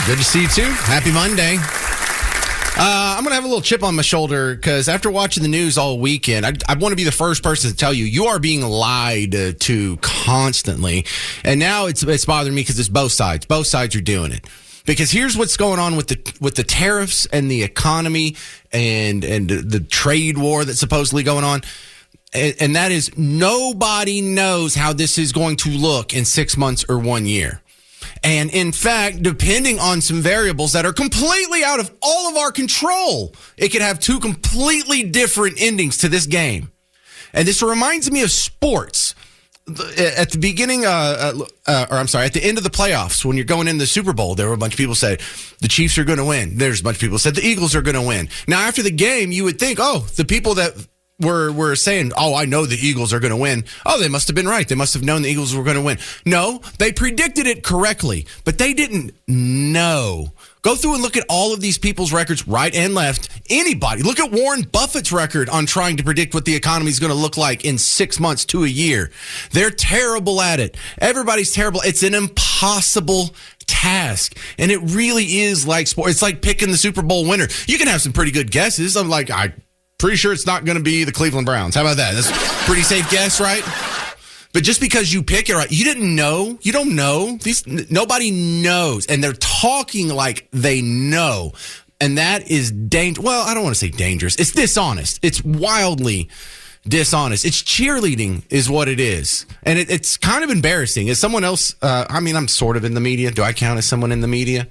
Good to see you too. Happy Monday. I'm going to have a little chip on my shoulder because after watching the news all weekend, I want to be the first person to tell you, you are being lied to constantly. And now it's bothering me because it's both sides. Both sides are doing it. Because here's what's going on with the tariffs and the economy and the trade war that's supposedly going on. And that is, nobody knows how this is going to look in 6 months or 1 year. And in fact, depending on some variables that are completely out of all of our control, it could have two completely different endings to this game. And this reminds me of sports. At the beginning, at the end of the playoffs, when you're going into the Super Bowl, there were a bunch of people said the Chiefs are going to win. There's a bunch of people said the Eagles are going to win. Now, after the game, you would think, the people that were saying, I know the Eagles are going to win. They must have been right. They must have known the Eagles were going to win. No, they predicted it correctly, but they didn't know. Go through and look at all of these people's records, right and left. Anybody. Look at Warren Buffett's record on trying to predict what the economy is going to look like in 6 months to a year. They're terrible at it. Everybody's terrible. It's an impossible task. And it really is like sport. It's like picking the Super Bowl winner. You can have some pretty good guesses. I'm pretty sure it's not going to be the Cleveland Browns. How about that? That's a pretty safe guess, right? But just because you pick it right, you didn't know. You don't know. Nobody knows. And they're talking like they know. And that is dangerous. Well, I don't want to say dangerous. It's dishonest. It's wildly dishonest. It's cheerleading is what it is. And it's kind of embarrassing. As someone else, I'm sort of in the media. Do I count as someone in the media?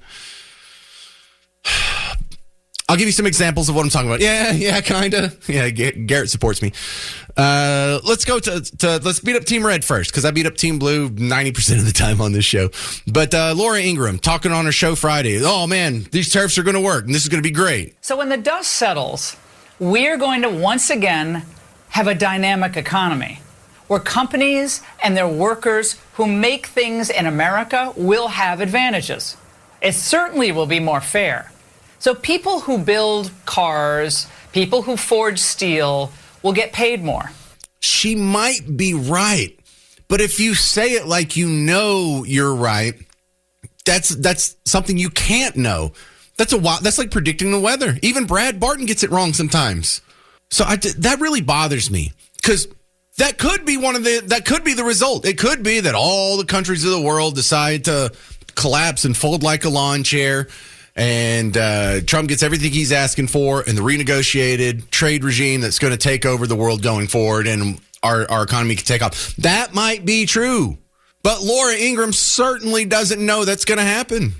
I'll give you some examples of what I'm talking about. Yeah, kind of. Yeah, Garrett supports me. Let's go let's beat up Team Red first, because I beat up Team Blue 90% of the time on this show. But Laura Ingraham talking on her show Friday. Oh, man, these tariffs are going to work, and this is going to be great. So when the dust settles, we're going to once again have a dynamic economy where companies and their workers who make things in America will have advantages. It certainly will be more fair. So people who build cars, people who forge steel will get paid more. She might be right. But if you say it like you know you're right, that's something you can't know. That's like predicting the weather. Even Brad Barton gets it wrong sometimes. So that really bothers me, because that could be the result. It could be that all the countries of the world decide to collapse and fold like a lawn chair. And Trump gets everything he's asking for in the renegotiated trade regime that's going to take over the world going forward, and our economy can take off. That might be true. But Laura Ingraham certainly doesn't know that's going to happen.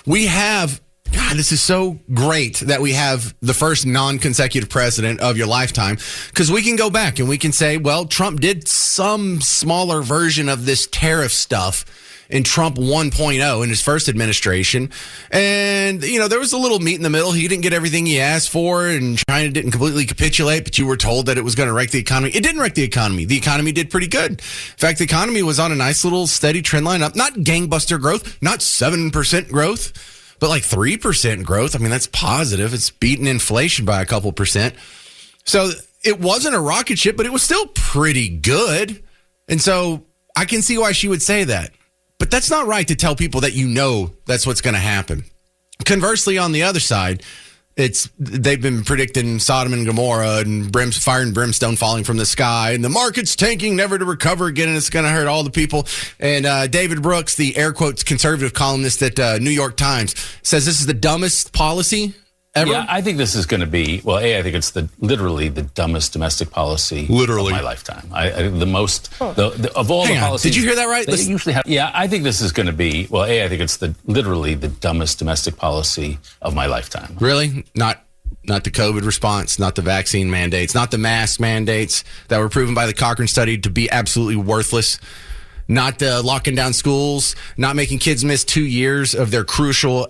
This is so great that we have the first non-consecutive president of your lifetime, because we can go back and we can say, well, Trump did some smaller version of this tariff stuff in Trump 1.0 in his first administration. And, there was a little meat in the middle. He didn't get everything he asked for, and China didn't completely capitulate, but you were told that it was going to wreck the economy. It didn't wreck the economy. The economy did pretty good. In fact, the economy was on a nice little steady trend line up. Not gangbuster growth, not 7% growth, but like 3% growth. I mean, that's positive. It's beating inflation by a couple percent. So it wasn't a rocket ship, but it was still pretty good. And so I can see why she would say that. But that's not right to tell people that that's what's going to happen. Conversely, on the other side, they've been predicting Sodom and Gomorrah and fire and brimstone falling from the sky, and the market's tanking, never to recover again, and it's going to hurt all the people. And David Brooks, the air quotes conservative columnist at New York Times, says this is the dumbest policy ever. Yeah, I think this is going to be, I think it's literally the dumbest domestic policy of my lifetime. I think the most, of all the policies. Did you hear that right? They usually have, I think this is going to be, I think it's literally the dumbest domestic policy of my lifetime. Really? Not the COVID response, not the vaccine mandates, not the mask mandates that were proven by the Cochrane study to be absolutely worthless, not locking down schools, not making kids miss 2 years of their crucial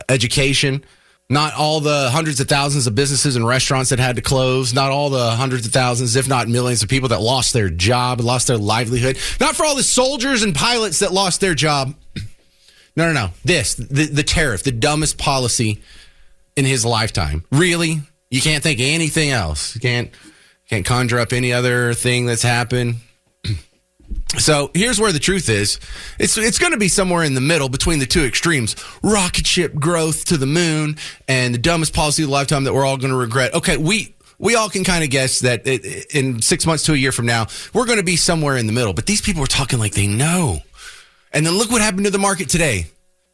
education. Not all the hundreds of thousands of businesses and restaurants that had to close. Not all the hundreds of thousands, if not millions of people that lost their job, lost their livelihood. Not for all the soldiers and pilots that lost their job. No. The tariff, the dumbest policy in his lifetime. Really? You can't think of anything else. You can't conjure up any other thing that's happened. So here's where the truth is. It's going to be somewhere in the middle between the two extremes. Rocket ship growth to the moon and the dumbest policy of the lifetime that we're all going to regret. Okay, we all can kind of guess that in 6 months to a year from now, we're going to be somewhere in the middle. But these people are talking like they know. And then look what happened to the market today.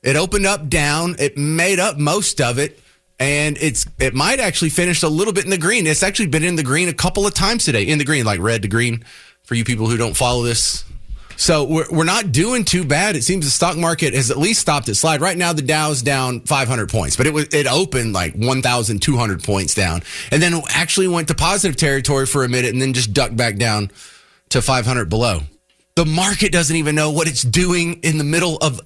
It opened up down. It made up most of it. And it might actually finish a little bit in the green. It's actually been in the green a couple of times today. In the green, like red to green for you people who don't follow this. So we're not doing too bad. It seems the stock market has at least stopped its slide. Right now, the Dow's down 500 points, but it opened like 1,200 points down, and then actually went to positive territory for a minute, and then just ducked back down to 500 below. The market doesn't even know what it's doing in the middle of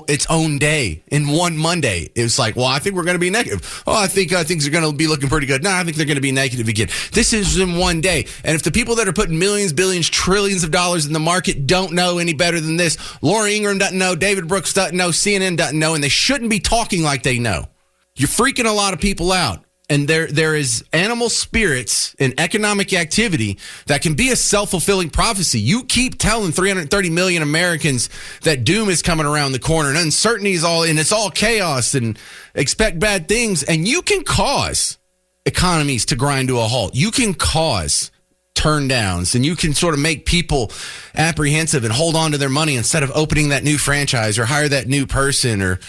its own day in one Monday. It's like, well, I think we're going to be negative. Oh, I think things are going to be looking pretty good. No, I think they're going to be negative again. This is in one day. And if the people that are putting millions, billions, trillions of dollars in the market don't know any better than this, Laura Ingraham doesn't know, David Brooks doesn't know, CNN doesn't know, and they shouldn't be talking like they know. You're freaking a lot of people out. And there is animal spirits in economic activity that can be a self-fulfilling prophecy. You keep telling 330 million Americans that doom is coming around the corner and uncertainty is it's all chaos and expect bad things. And you can cause economies to grind to a halt. You can cause turn downs, and you can sort of make people apprehensive and hold on to their money instead of opening that new franchise or hire that new person.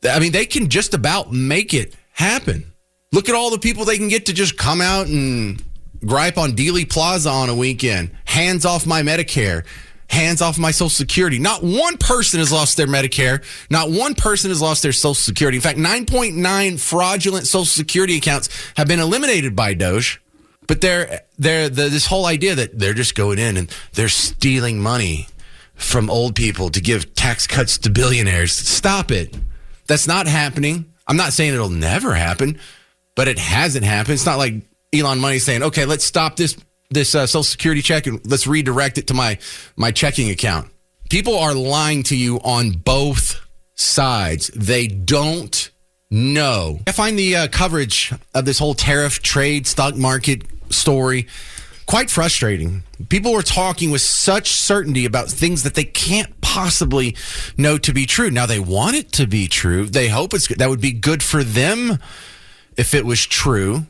They can just about make it happen. Look at all the people they can get to just come out and gripe on Dealey Plaza on a weekend. Hands off my Medicare. Hands off my Social Security. Not one person has lost their Medicare. Not one person has lost their Social Security. In fact, 9.9 fraudulent Social Security accounts have been eliminated by Doge. But this whole idea that they're just going in and they're stealing money from old people to give tax cuts to billionaires. Stop it. That's not happening. I'm not saying it'll never happen. But it hasn't happened. It's not like Elon Money saying, okay, let's stop this Social Security check and let's redirect it to my checking account. People are lying to you on both sides. They don't know. I find the coverage of this whole tariff trade stock market story quite frustrating. People were talking with such certainty about things that they can't possibly know to be true. Now, they want it to be true. They hope that would be good for them if it was true,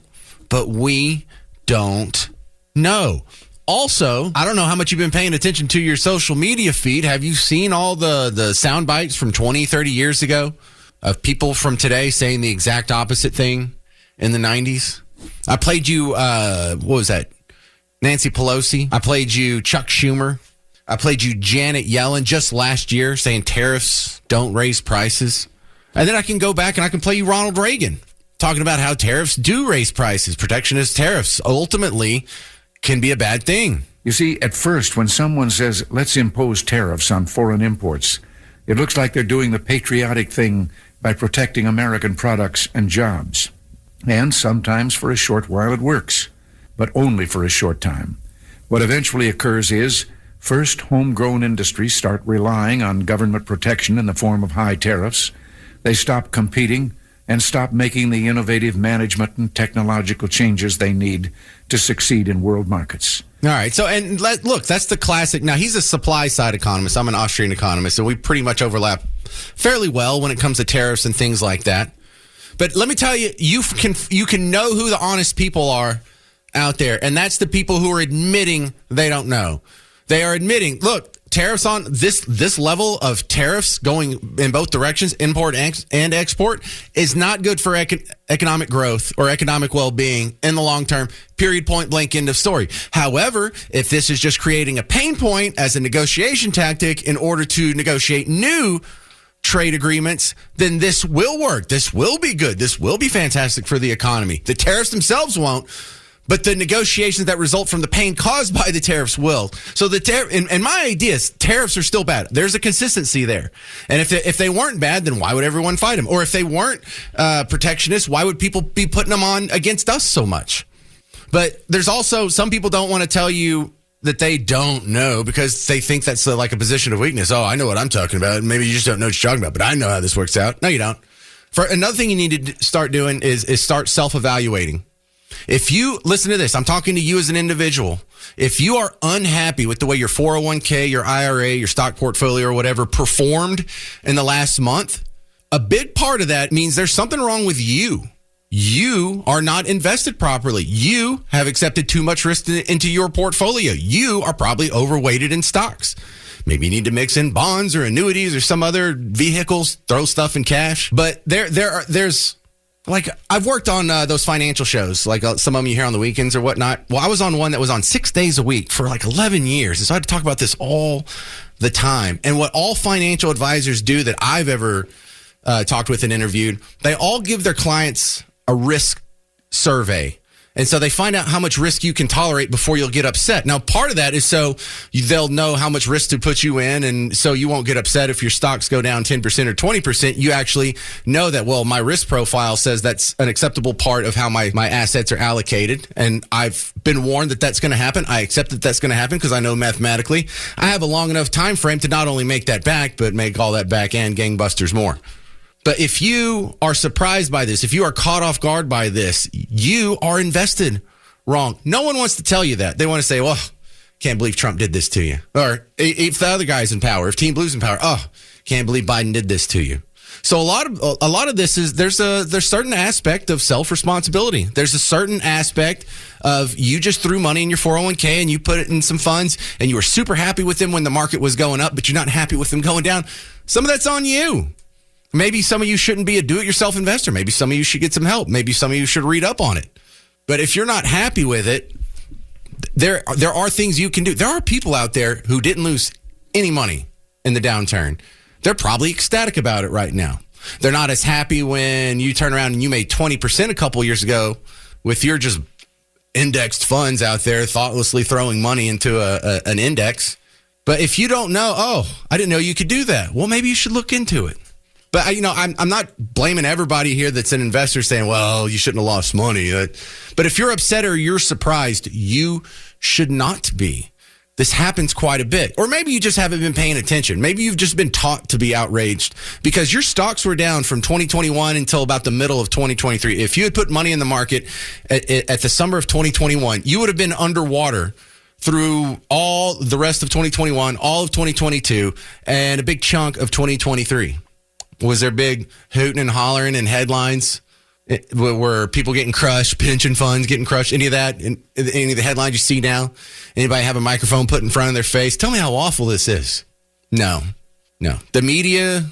but we don't know. Also, I don't know how much you've been paying attention to your social media feed. Have you seen all the sound bites from 20, 30 years ago of people from today saying the exact opposite thing in the 90s? I played you, what was that? Nancy Pelosi. I played you Chuck Schumer. I played you Janet Yellen just last year saying tariffs don't raise prices. And then I can go back and I can play you Ronald Reagan talking about how tariffs do raise prices. Protectionist tariffs ultimately can be a bad thing. You see, at first, when someone says, let's impose tariffs on foreign imports, it looks like they're doing the patriotic thing by protecting American products and jobs. And sometimes for a short while it works, but only for a short time. What eventually occurs is, first, homegrown industries start relying on government protection in the form of high tariffs. They stop competing and stop making the innovative management and technological changes they need to succeed in world markets. All right. So, and look, that's the classic. Now, he's a supply side economist. I'm an Austrian economist, and we pretty much overlap fairly well when it comes to tariffs and things like that. But let me tell you, you can know who the honest people are out there, and that's the people who are admitting they don't know. They are admitting, look, tariffs on this level of tariffs going in both directions, import and export, is not good for economic growth or economic well-being in the long term. Period, point blank, end of story. However, if this is just creating a pain point as a negotiation tactic in order to negotiate new trade agreements, then this will work. This will be good. This will be fantastic for the economy. The tariffs themselves won't, but the negotiations that result from the pain caused by the tariffs will. So and my idea is tariffs are still bad. There's a consistency there. And if they weren't bad, then why would everyone fight them? Or if they weren't protectionist, why would people be putting them on against us so much? But there's also, some people don't want to tell you that they don't know because they think that's like a position of weakness. Oh, I know what I'm talking about. Maybe you just don't know what you're talking about, but I know how this works out. No, you don't. For another thing you need to start doing is start self-evaluating. If you listen to this, I'm talking to you as an individual. If you are unhappy with the way your 401k, your IRA, your stock portfolio or whatever performed in the last month, a big part of that means there's something wrong with you. You are not invested properly. You have accepted too much risk into your portfolio. You are probably overweighted in stocks. Maybe you need to mix in bonds or annuities or some other vehicles, throw stuff in cash. But there's like, I've worked on those financial shows, like some of them you hear on the weekends or whatnot. Well, I was on one that was on 6 days a week for like 11 years. And so I had to talk about this all the time. And what all financial advisors do that I've ever talked with and interviewed, they all give their clients a risk survey. And so they find out how much risk you can tolerate before you'll get upset. Now, part of that is so they'll know how much risk to put you in. And so you won't get upset if your stocks go down 10% or 20%. You actually know that, well, my risk profile says that's an acceptable part of how my assets are allocated. And I've been warned that that's going to happen. I accept that that's going to happen because I know mathematically I have a long enough time frame to not only make that back, but make all that back and gangbusters more. But if you are surprised by this, if you are caught off guard by this, you are invested wrong. No one wants to tell you that. They want to say, well, can't believe Trump did this to you. Or if the other guy's in power, if Team Blue's in power, oh, can't believe Biden did this to you. So a lot of this is there's certain aspect of self-responsibility. There's a certain aspect of you just threw money in your 401k and you put it in some funds and you were super happy with them when the market was going up, but you're not happy with them going down. Some of that's on you. Maybe some of you shouldn't be a do-it-yourself investor. Maybe some of you should get some help. Maybe some of you should read up on it. But if you're not happy with it, there are things you can do. There are people out there who didn't lose any money in the downturn. They're probably ecstatic about it right now. They're not as happy when you turn around and you made 20% a couple years ago with your just indexed funds out there thoughtlessly throwing money into an index. But if you don't know, oh, I didn't know you could do that. Well, maybe you should look into it. But, I'm not blaming everybody here that's an investor saying, well, you shouldn't have lost money. But if you're upset or you're surprised, you should not be. This happens quite a bit. Or maybe you just haven't been paying attention. Maybe you've just been taught to be outraged because your stocks were down from 2021 until about the middle of 2023. If you had put money in the market at the summer of 2021, you would have been underwater through all the rest of 2021, all of 2022, and a big chunk of 2023. Was there big hooting and hollering and headlines? Were people getting crushed, pension funds getting crushed? Any of that? Any of the headlines you see now? Anybody have a microphone put in front of their face? Tell me how awful this is. No. The media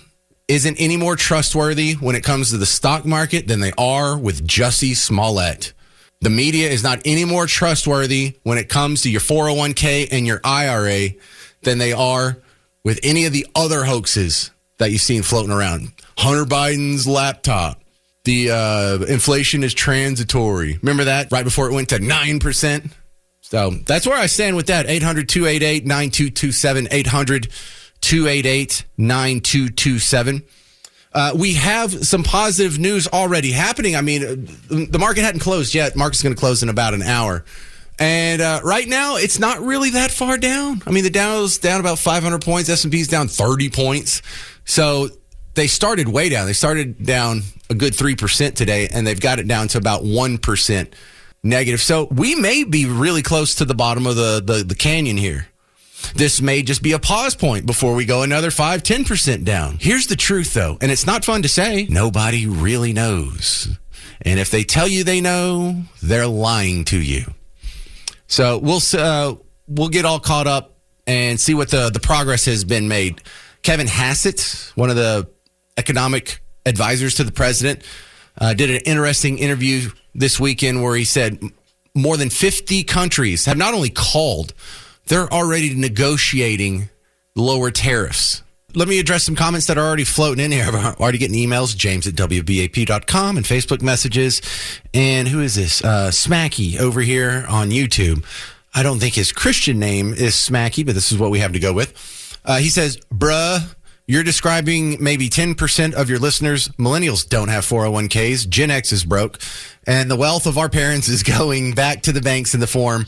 isn't any more trustworthy when it comes to the stock market than they are with Jussie Smollett. The media is not any more trustworthy when it comes to your 401k and your IRA than they are with any of the other hoaxes that you've seen floating around. Hunter Biden's laptop. The inflation is transitory. Remember that? Right before it went to 9%. So that's where I stand with that. 800-288-9227. 800-288-9227. We have some positive news already happening. I mean, the market hadn't closed yet. Market's going to close in about an hour. And right now, it's not really that far down. I mean, the Dow's down about 500 points. S&P's down 30 points. So they started way down. They started down a good 3% today, and they've got it down to about 1% negative. So we may be really close to the bottom of the canyon here. This may just be a pause point before we go another 5-10% down. Here's the truth, though, and it's not fun to say. Nobody really knows. And if they tell you they know, they're lying to you. So we'll get all caught up and see what the progress has been made. Kevin Hassett, one of the economic advisors to the president, did an interesting interview this weekend where he said more than 50 countries have not only called, they're already negotiating lower tariffs. Let me address some comments that are already floating in here. I'm already getting emails, james@wbap.com, and Facebook messages. And who is this? Smacky over here on YouTube. I don't think his Christian name is Smacky, but this is what we have to go with. He says, bruh, you're describing maybe 10% of your listeners. Millennials don't have 401ks. Gen X is broke. And the wealth of our parents is going back to the banks in the form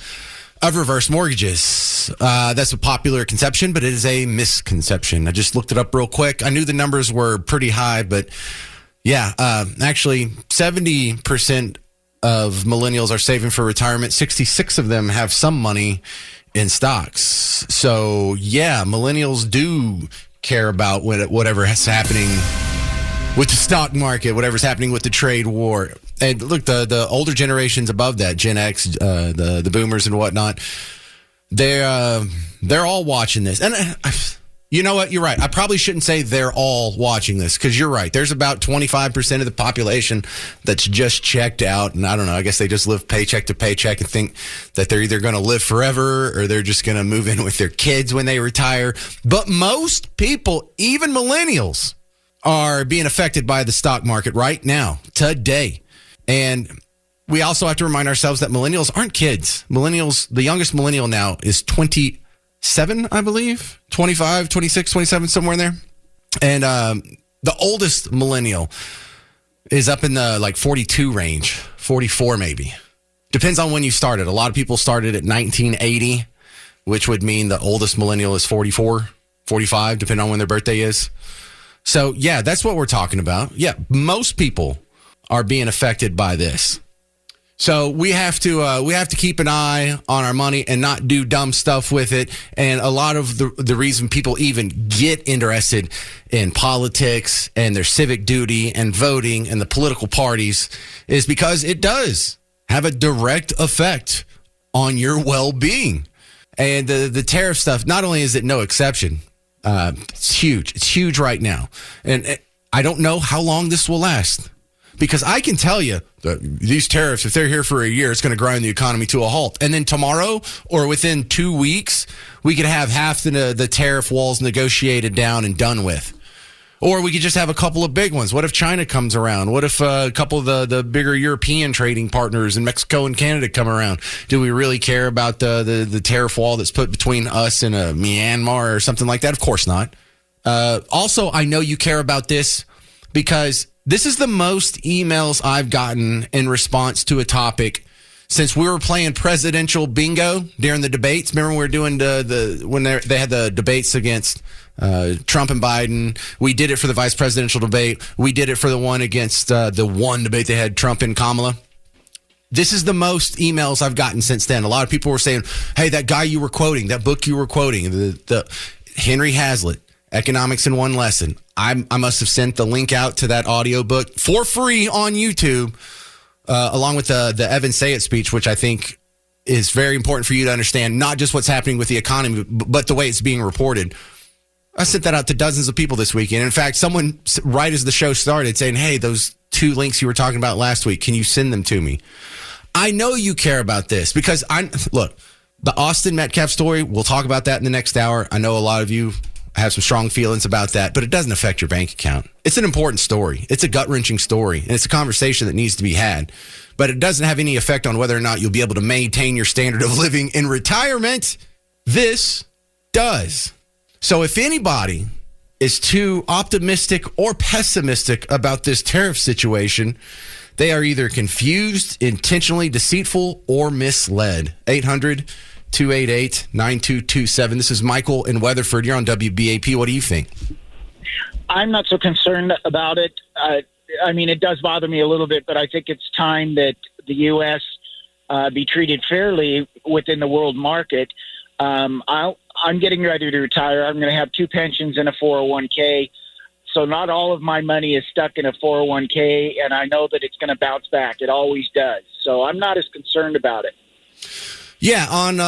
of reverse mortgages. That's a popular conception, but it is a misconception. I just looked it up real quick. I knew the numbers were pretty high, but yeah, actually 70% of millennials are saving for retirement. 66 of them have some money in stocks. So, yeah, millennials do care about whatever is happening with the stock market, whatever's happening with the trade war. And look, the older generations above that, Gen X, the boomers and whatnot, they're all watching this. And you know what? You're right. I probably shouldn't say they're all watching this, because you're right. There's about 25% of the population that's just checked out. And I don't know, I guess they just live paycheck to paycheck and think that they're either going to live forever or they're just going to move in with their kids when they retire. But most people, even millennials, are being affected by the stock market right now, today. And we also have to remind ourselves that millennials aren't kids. Millennials, the youngest millennial now is 27, I believe, 25, 26, 27, somewhere in there. And the oldest millennial is up in the 42 range, 44 maybe. Depends on when you started. A lot of people started at 1980, which would mean the oldest millennial is 44, 45, depending on when their birthday is. So, yeah, that's what we're talking about. Yeah, most people are being affected by this. So we have to keep an eye on our money and not do dumb stuff with it. And a lot of the reason people even get interested in politics and their civic duty and voting and the political parties is because it does have a direct effect on your well-being. And the tariff stuff, not only is it no exception, it's huge. It's huge right now. And I don't know how long this will last. Because I can tell you that these tariffs, if they're here for a year, it's going to grind the economy to a halt. And then tomorrow or within 2 weeks, we could have half the tariff walls negotiated down and done with. Or we could just have a couple of big ones. What if China comes around? What if a couple of the bigger European trading partners in Mexico and Canada come around? Do we really care about the tariff wall that's put between us and Myanmar or something like that? Of course not. Also, I know you care about this because this is the most emails I've gotten in response to a topic since we were playing presidential bingo during the debates. Remember, we were doing when they had the debates against Trump and Biden. We did it for the vice presidential debate. We did it for the one against the one debate they had, Trump and Kamala. This is the most emails I've gotten since then. A lot of people were saying, hey, that guy you were quoting, that book you were quoting, the Henry Hazlitt, Economics in One Lesson. I must have sent the link out to that audiobook for free on YouTube, along with the Evan Sayet speech, which I think is very important for you to understand, not just what's happening with the economy, but the way it's being reported. I sent that out to dozens of people this weekend. In fact, someone right as the show started saying, hey, those 2 links you were talking about last week, can you send them to me? I know you care about this because look, the Austin Metcalf story, we'll talk about that in the next hour. I know a lot of you have some strong feelings about that, but it doesn't affect your bank account. It's an important story. It's a gut-wrenching story, and it's a conversation that needs to be had. But it doesn't have any effect on whether or not you'll be able to maintain your standard of living in retirement. This does. So if anybody is too optimistic or pessimistic about this tariff situation, they are either confused, intentionally deceitful, or misled. 800-288-9227. This is Michael in Weatherford. You're on WBAP. What do you think? I'm not so concerned about it. I mean, it does bother me a little bit, but I think it's time that the U.S. Be treated fairly within the world market. I'm getting ready to retire. I'm going to have 2 pensions and a 401k. So not all of my money is stuck in a 401k, and I know that it's going to bounce back. It always does. So I'm not as concerned about it. Yeah, on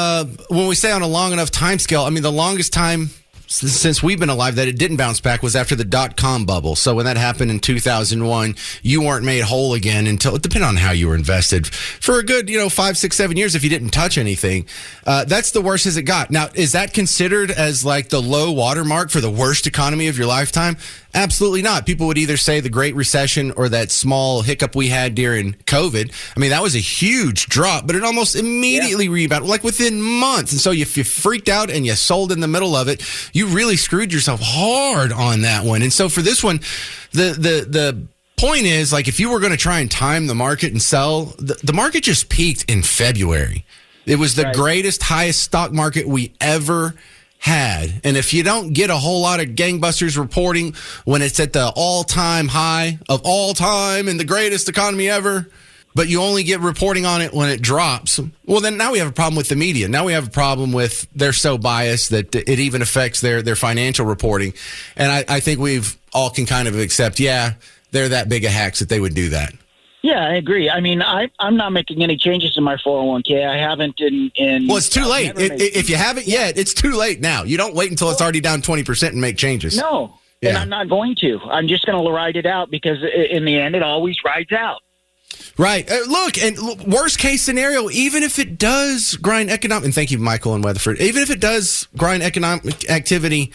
when we say on a long enough time scale, I mean, the longest time since we've been alive that it didn't bounce back was after the dot-com bubble. So when that happened in 2001, you weren't made whole again until, depending on how you were invested, for a good, 5, 6, 7 years if you didn't touch anything. That's the worst as it got. Now, is that considered as like the low watermark for the worst economy of your lifetime? Absolutely not. People would either say the Great Recession or that small hiccup we had during COVID. I mean, that was a huge drop, but it almost immediately rebounded, like within months. And so if you freaked out and you sold in the middle of it, you really screwed yourself hard on that one. And so for this one, the point is, like, if you were going to try and time the market and sell, the market just peaked in February. It was the greatest, highest stock market we ever had. And if you don't get a whole lot of gangbusters reporting when it's at the all-time high of all time and the greatest economy ever, but you only get reporting on it when it drops. Well, then now we have a problem with the media. Now we have a problem with they're so biased that it even affects their financial reporting. And I think we've all can kind of accept, they're that big of hacks that they would do that. Yeah, I agree. I mean, I'm not making any changes in my 401k. I haven't in well, it's too late. If you haven't yet, it's too late now. You don't wait until it's already down 20% and make changes. No, and I'm not going to. I'm just going to ride it out because in the end, it always rides out. Right. Look, and worst case scenario, even if it does grind economic, and thank you, Michael and Weatherford, even if it does grind economic activity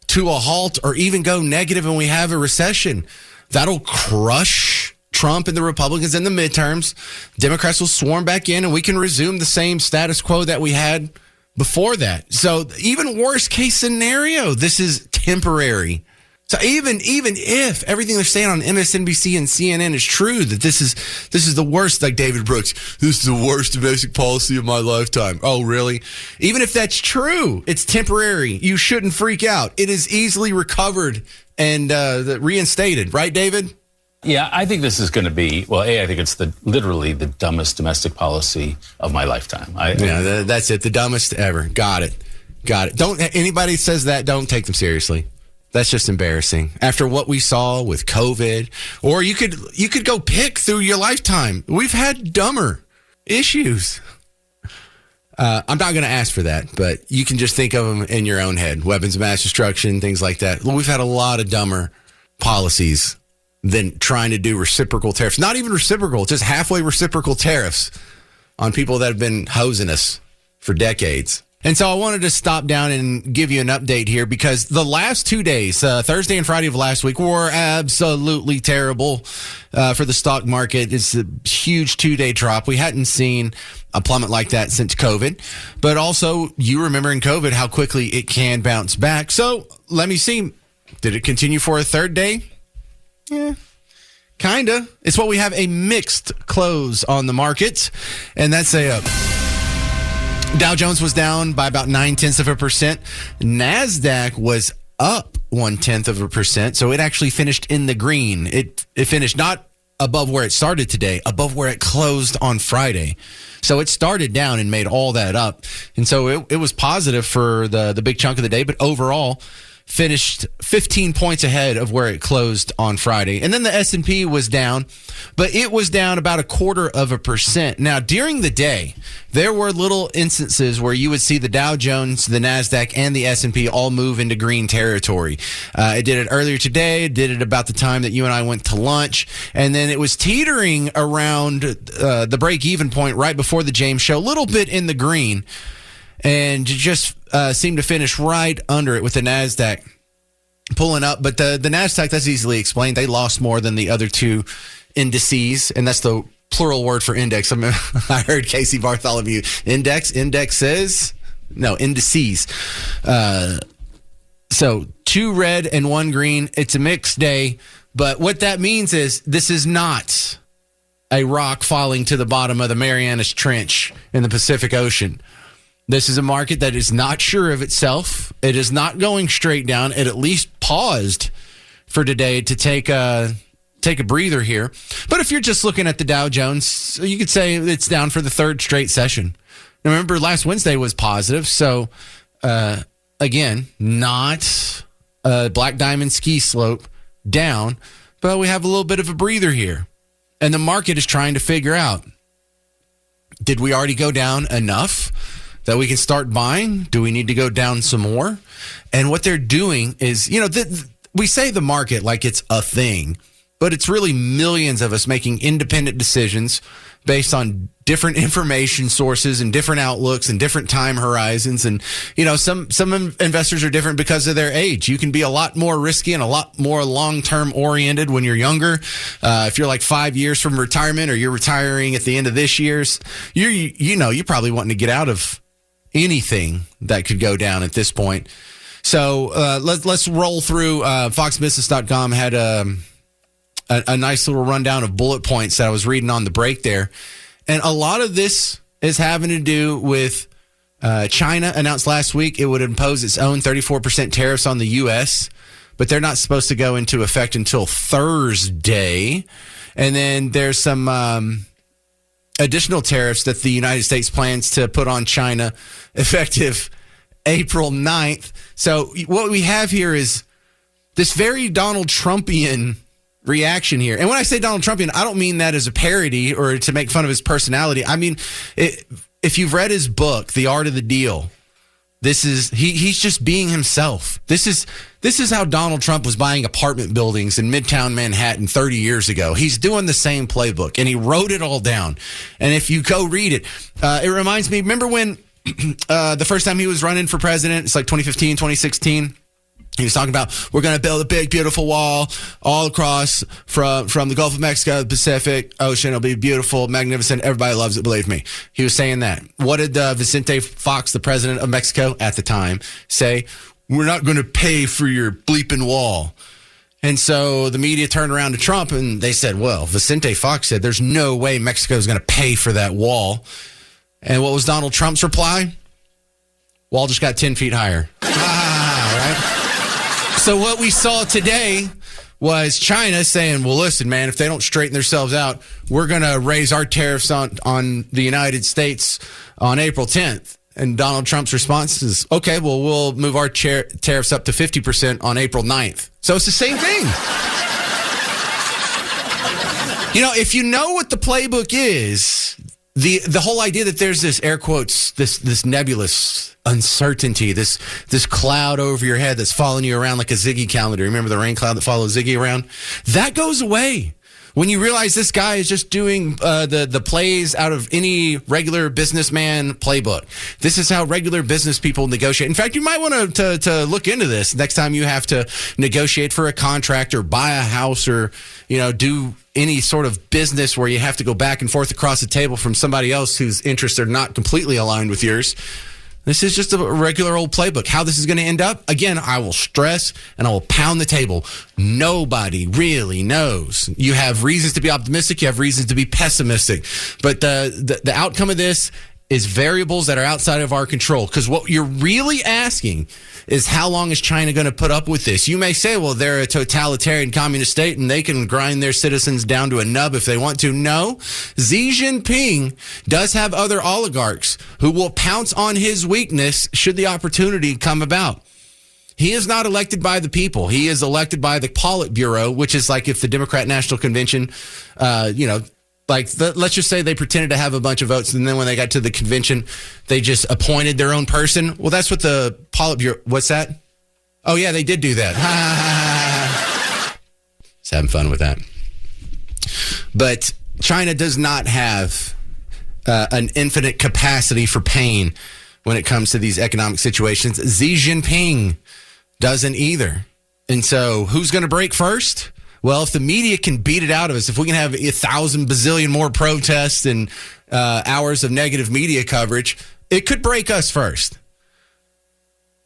to a halt or even go negative and we have a recession, that'll crush Trump and the Republicans in the midterms. Democrats will swarm back in and we can resume the same status quo that we had before that. So even worst case scenario, this is temporary. So even if everything they're saying on MSNBC and CNN is true, that this is the worst, like David Brooks, this is the worst domestic policy of my lifetime. Oh, really? Even if that's true, it's temporary. You shouldn't freak out. It is easily recovered and reinstated. Right, David? Yeah, I think this is going to be, I think it's literally the dumbest domestic policy of my lifetime. That's it. The dumbest ever. Got it. Don't anybody says that, don't take them seriously. That's just embarrassing. After what we saw with COVID, or you could go pick through your lifetime. We've had dumber issues. I'm not going to ask for that, but you can just think of them in your own head. Weapons of mass destruction, things like that. We've had a lot of dumber policies than trying to do reciprocal tariffs. Not even reciprocal, just halfway reciprocal tariffs on people that have been hosing us for decades. And so I wanted to stop down and give you an update here because the last 2 days, Thursday and Friday of last week, were absolutely terrible for the stock market. It's a huge 2-day drop. We hadn't seen a plummet like that since COVID. But also, you remember in COVID how quickly it can bounce back. So let me see. Did it continue for a third day? Yeah. Kinda. It's what we have a mixed close on the markets. And that's Dow Jones was down by about 0.9%. NASDAQ was up 0.1%. So it actually finished in the green. It finished not above where it started today, above where it closed on Friday. So it started down and made all that up. And so it was positive for the big chunk of the day, but overall finished 15 points ahead of where it closed on Friday. And then the S&P was down, but it was down about 0.25%. Now, during the day, there were little instances where you would see the Dow Jones, the NASDAQ, and the S&P all move into green territory. It did it earlier today. It did it about the time that you and I went to lunch. And then it was teetering around the break-even point right before the James show, a little bit in the green. And just seemed to finish right under it with the NASDAQ pulling up. But the NASDAQ, that's easily explained. They lost more than the other two indices, and that's the plural word for index. I heard Casey Bartholomew. Indexes? No, indices. So 2 red and 1 green. It's a mixed day. But what that means is this is not a rock falling to the bottom of the Marianas Trench in the Pacific Ocean. This is a market that is not sure of itself. It is not going straight down. It at least paused for today to take a breather here. But if you're just looking at the Dow Jones, you could say it's down for the 3rd straight session. Now, remember, last Wednesday was positive. So, again, not a black diamond ski slope down, but we have a little bit of a breather here. And the market is trying to figure out, did we already go down enough that we can start buying? Do we need to go down some more? And what they're doing is, we say the market like it's a thing, but it's really millions of us making independent decisions based on different information sources and different outlooks and different time horizons. And, some investors are different because of their age. You can be a lot more risky and a lot more long-term oriented when you're younger. If you're like 5 years from retirement or you're retiring at the end of this year's, you're probably wanting to get out of anything that could go down at this point. So let's roll through. FoxBusiness.com had a nice little rundown of bullet points that I was reading on the break there. And a lot of this is having to do with China announced last week it would impose its own 34% tariffs on the U.S., but they're not supposed to go into effect until Thursday. And then there's some additional tariffs that the United States plans to put on China effective April 9th. So what we have here is this very Donald Trumpian reaction here. And when I say Donald Trumpian, I don't mean that as a parody or to make fun of his personality. I mean, if you've read his book, The Art of the Deal, this is he's just being himself. This is how Donald Trump was buying apartment buildings in Midtown Manhattan 30 years ago. He's doing the same playbook, and he wrote it all down. And if you go read it, it reminds me, remember when the first time he was running for president, it's like 2015, 2016, he was talking about, we're going to build a big, beautiful wall all across from the Gulf of Mexico, the Pacific Ocean. It'll be beautiful, magnificent. Everybody loves it, believe me. He was saying that. What did Vicente Fox, the president of Mexico at the time, say? We're not going to pay for your bleeping wall. And so the media turned around to Trump and they said, well, Vicente Fox said there's no way Mexico is going to pay for that wall. And what was Donald Trump's reply? Wall just got 10 feet higher. Right? So what we saw today was China saying, well, listen, man, if they don't straighten themselves out, we're going to raise our tariffs on the United States on April 10th. And Donald Trump's response is, okay, well, we'll move our tariffs up to 50% on April 9th. So it's the same thing. If you know what the playbook is, the whole idea that there's this air quotes, this nebulous uncertainty, this cloud over your head that's following you around like a Ziggy calendar. Remember the rain cloud that follows Ziggy around? That goes away when you realize this guy is just doing the plays out of any regular businessman playbook. This is how regular business people negotiate. In fact, you might want to look into this next time you have to negotiate for a contract or buy a house or do any sort of business where you have to go back and forth across the table from somebody else whose interests are not completely aligned with yours. This is just a regular old playbook. How this is going to end up, again, I will stress and I will pound the table. Nobody really knows. You have reasons to be optimistic. You have reasons to be pessimistic. But the outcome of this is variables that are outside of our control. Because what you're really asking is, how long is China going to put up with this? You may say, well, they're a totalitarian communist state and they can grind their citizens down to a nub if they want to. No, Xi Jinping does have other oligarchs who will pounce on his weakness should the opportunity come about. He is not elected by the people. He is elected by the Politburo, which is like if the Democrat National Convention, let's just say they pretended to have a bunch of votes, and then when they got to the convention, they just appointed their own person. Well, that's what the Politburo... What's that? Oh, yeah, they did do that. Just having fun with that. But China does not have an infinite capacity for pain when it comes to these economic situations. Xi Jinping doesn't either. And so who's going to break first? Well, if the media can beat it out of us, if we can have 1,000 bazillion more protests and hours of negative media coverage, it could break us first.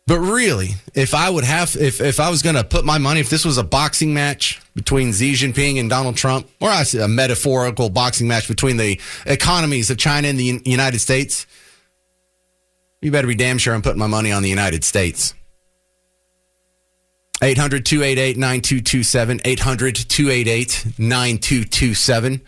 But really, if I was going to put my money, if this was a boxing match between Xi Jinping and Donald Trump, or I say a metaphorical boxing match between the economies of China and the United States, you better be damn sure I'm putting my money on the United States. 800-288-9227, 800-288-9227.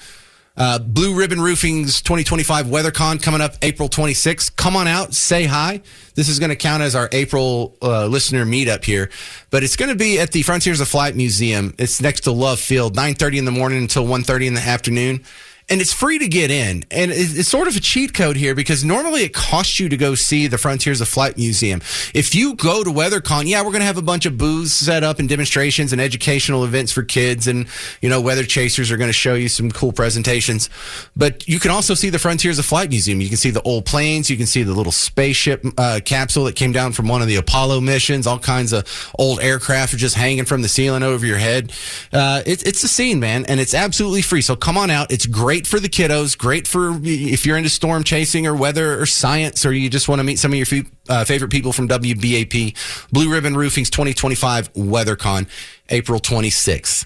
Blue Ribbon Roofing's 2025 WeatherCon coming up April 26th. Come on out, say hi. This is going to count as our April listener meetup here, but it's going to be at the Frontiers of Flight Museum. It's next to Love Field, 9:30 in the morning until 1:30 in the afternoon. And it's free to get in. And it's sort of a cheat code here because normally it costs you to go see the Frontiers of Flight Museum. If you go to WeatherCon, yeah, we're going to have a bunch of booths set up and demonstrations and educational events for kids. And, Weather Chasers are going to show you some cool presentations. But you can also see the Frontiers of Flight Museum. You can see the old planes. You can see the little spaceship capsule that came down from one of the Apollo missions. All kinds of old aircraft are just hanging from the ceiling over your head. It's a scene, man. And it's absolutely free. So come on out. It's great for the kiddos, great for if you're into storm chasing or weather or science, or you just want to meet some of your favorite people from WBAP. Blue Ribbon Roofing's 2025 WeatherCon, April 26th.